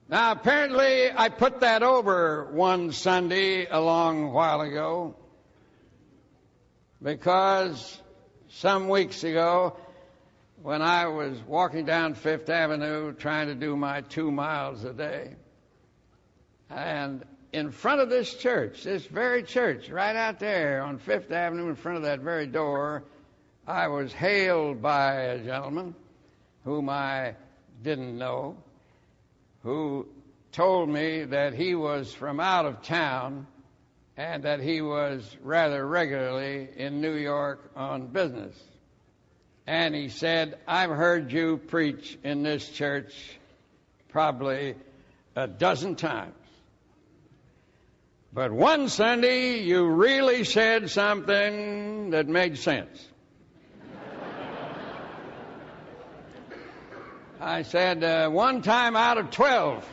Now, apparently, I put that over one Sunday a long while ago because some weeks ago, when I was walking down Fifth Avenue trying to do my 2 miles a day, and in front of this church, this very church, right out there on Fifth Avenue in front of that very door, I was hailed by a gentleman whom I didn't know, who told me that he was from out of town and that he was rather regularly in New York on business. And he said, "I've heard you preach in this church probably a dozen times. But one Sunday you really said something that made sense." I said, "One time out of 12.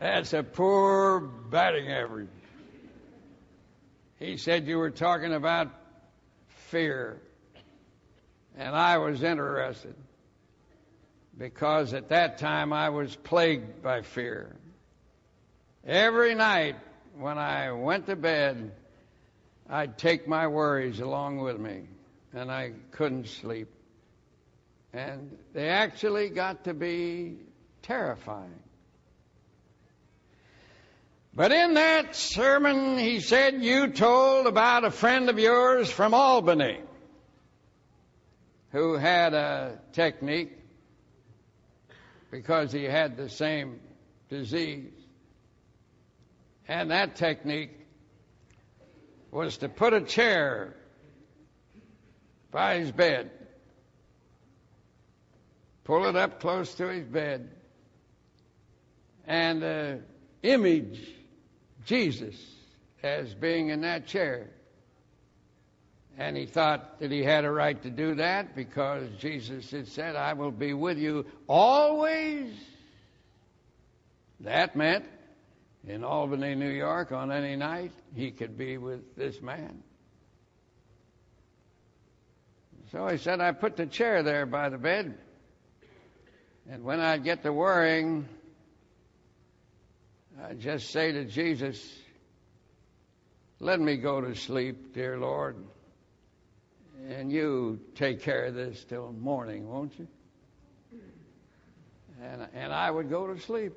That's a poor batting average." He said, "You were talking about fear." And I was interested because at that time I was plagued by fear. Every night when I went to bed, I'd take my worries along with me, and I couldn't sleep. And they actually got to be terrifying. But in that sermon, he said, you told about a friend of yours from Albany who had a technique because he had the same disease. And that technique was to put a chair by his bed, pull it up close to his bed, and image Jesus as being in that chair. And he thought that he had a right to do that because Jesus had said, "I will be with you always." That meant in Albany, New York, on any night, he could be with this man. So he said, I put the chair there by the bed, and when I'd get to worrying, I'd just say to Jesus, "Let me go to sleep, dear Lord, and you take care of this till morning, won't you?" And I would go to sleep.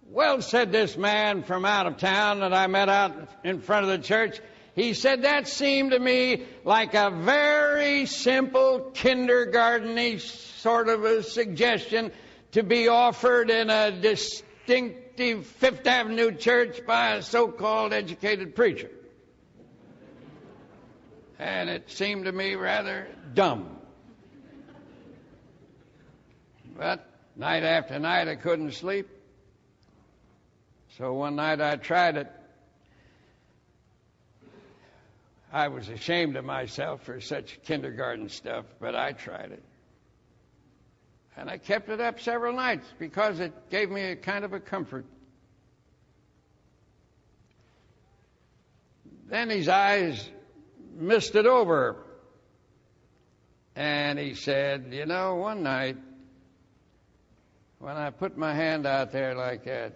"Well," said this man from out of town that I met out in front of the church, he said, "That seemed to me like a very simple kindergarten-y sort of a suggestion to be offered in a distinctive Fifth Avenue church by a so-called educated preacher. And it seemed to me rather dumb." But night after night I couldn't sleep. So one night I tried it. I was ashamed of myself for such kindergarten stuff, but I tried it. And I kept it up several nights because it gave me a kind of a comfort. Then his eyes misted over, and he said, "You know, one night when I put my hand out there like that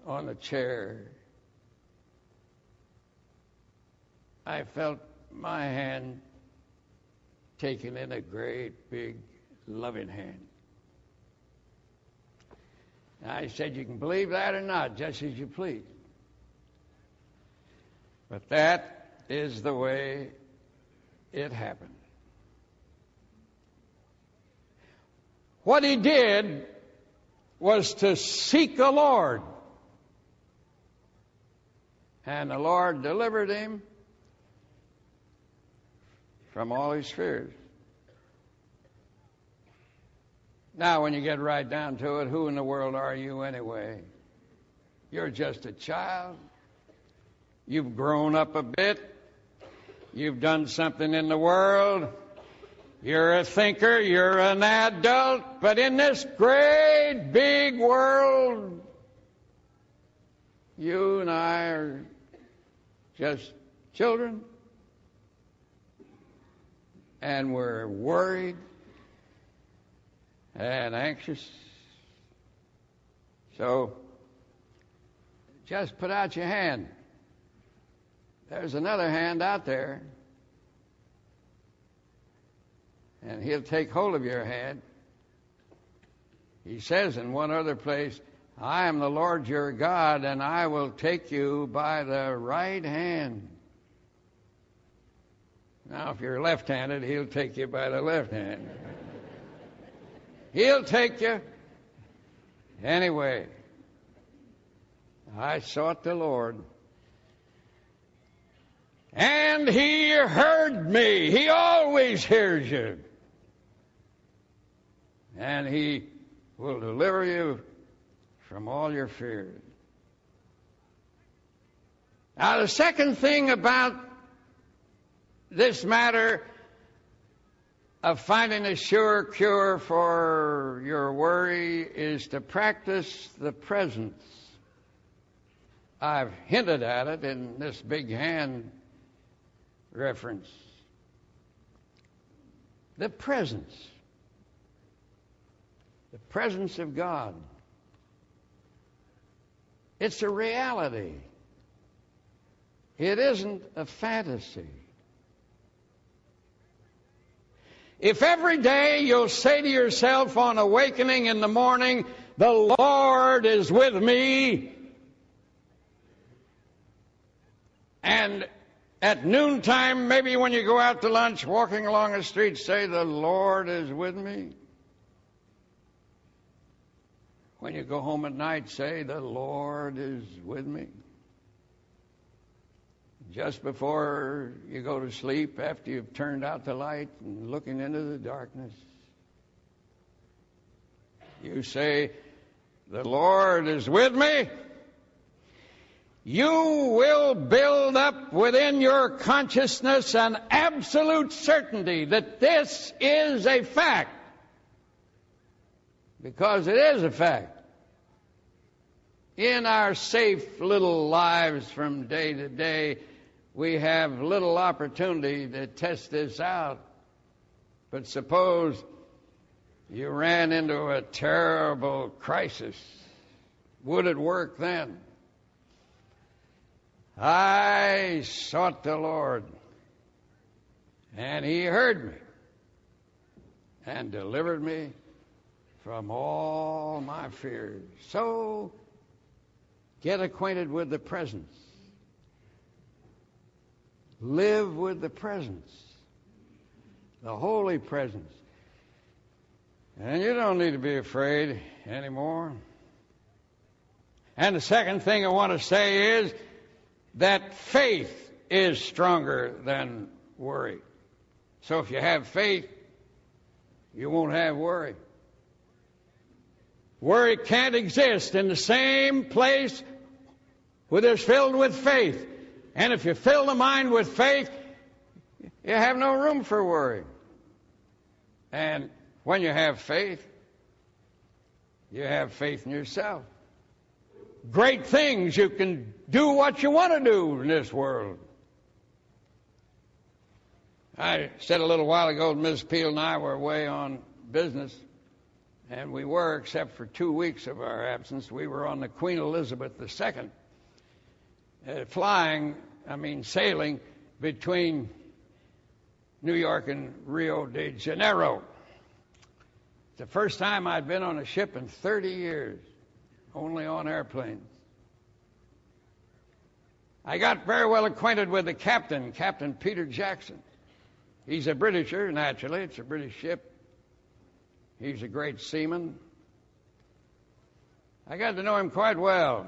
on the chair, I felt my hand taken in a great big loving hand." I said, "You can believe that or not, just as you please. But that is the way it happened." What he did was to seek the Lord. And the Lord delivered him from all his fears. Now, when you get right down to it, who in the world are you anyway? You're just a child. You've grown up a bit. You've done something in the world. You're a thinker. You're an adult. But in this great big world, you and I are just children. And we're worried. and anxious. So just put out your hand. There's another hand out there, and he'll take hold of your hand. He says in one other place, I am the Lord your God, and I will take you by the right hand. Now, if you're left-handed, he'll take you by the left hand. He'll take you anyway. I sought the Lord, and he heard me. He always hears you. And he will deliver you from all your fears. Now, the second thing about this matter of finding a sure cure for your worry is to practice the presence. I've hinted at it in this big hand reference. The presence. The presence of God. It's a reality. It isn't a fantasy. If every day you'll say to yourself on awakening in the morning, the Lord is with me, and at noontime, maybe when you go out to lunch, walking along the street, say, the Lord is with me. When you go home at night, say, the Lord is with me. Just before you go to sleep, after you've turned out the light and looking into the darkness, you say, the Lord is with me. You will build up within your consciousness an absolute certainty that this is a fact. Because it is a fact. In our safe little lives from day to day, we have little opportunity to test this out. But suppose you ran into a terrible crisis. Would it work then? I sought the Lord, and he heard me and delivered me from all my fears. So, get acquainted with the presence. Live with the presence. The holy presence. And you don't need to be afraid anymore. And the second thing I want to say is that faith is stronger than worry. So if you have faith, you won't have worry. Worry can't exist in the same place where it's filled with faith. And if you fill the mind with faith, you have no room for worry. And when you have faith, you have faith in yourself. Great things, you can do what you want to do in this world. I said a little while ago, Ms. Peel and I were away on business. And we were, except for 2 weeks of our absence, we were on the Queen Elizabeth II, sailing between New York and Rio de Janeiro. It's the first time I'd been on a ship in 30 years, only on airplanes. I got very well acquainted with the captain, Captain Peter Jackson. He's a Britisher, naturally. It's a British ship. He's a great seaman. I got to know him quite well.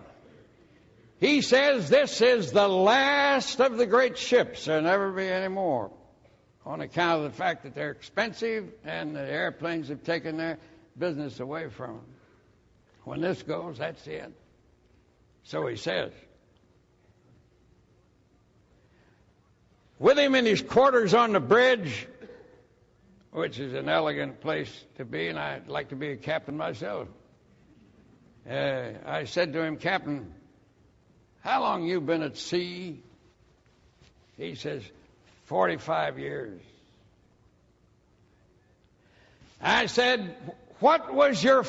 He says this is the last of the great ships. There'll never be any more, on account of the fact that they're expensive and the airplanes have taken their business away from them. When this goes, that's it. So he says. With him in his quarters on the bridge, which is an elegant place to be, and I'd like to be a captain myself. I said to him, Captain, how long you been at sea? He says, 45 years. I said, What was your